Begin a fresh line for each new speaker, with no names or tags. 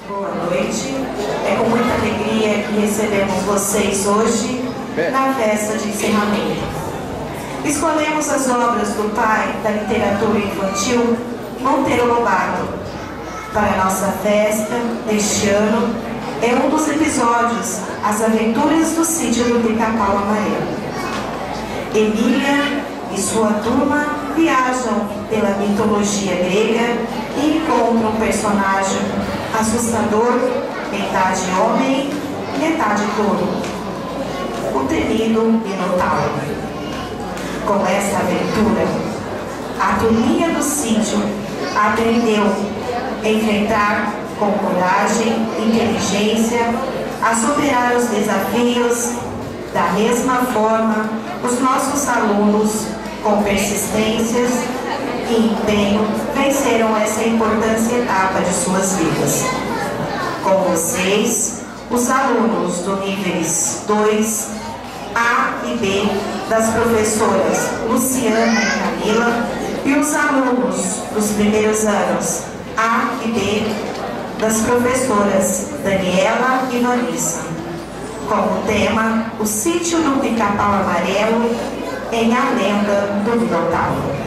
Boa noite. É com muita alegria que recebemos vocês hoje na festa de encerramento. Escolhemos as obras do pai da literatura infantil, Monteiro Lobato, para a nossa festa deste ano. É um dos episódios, As Aventuras do Sítio do Pica-Pau Amarelo. Emília e sua turma viajam pela mitologia grega e encontram um personagem assustador, metade homem, metade touro, o temido Minotauro. Com esta aventura, a turminha do sítio aprendeu a enfrentar com coragem e inteligência a superar os desafios. Da mesma forma, os nossos alunos, com persistências e empenho, venceram essa importante etapa de suas vidas. Com vocês, os alunos do níveis 2, A e B, das professoras Luciana e Camila, e os alunos dos primeiros anos A e B, das professoras Daniela e Vanessa, com o tema O Sítio do Pica-Pau Amarelo em A Lenda do Minotauro.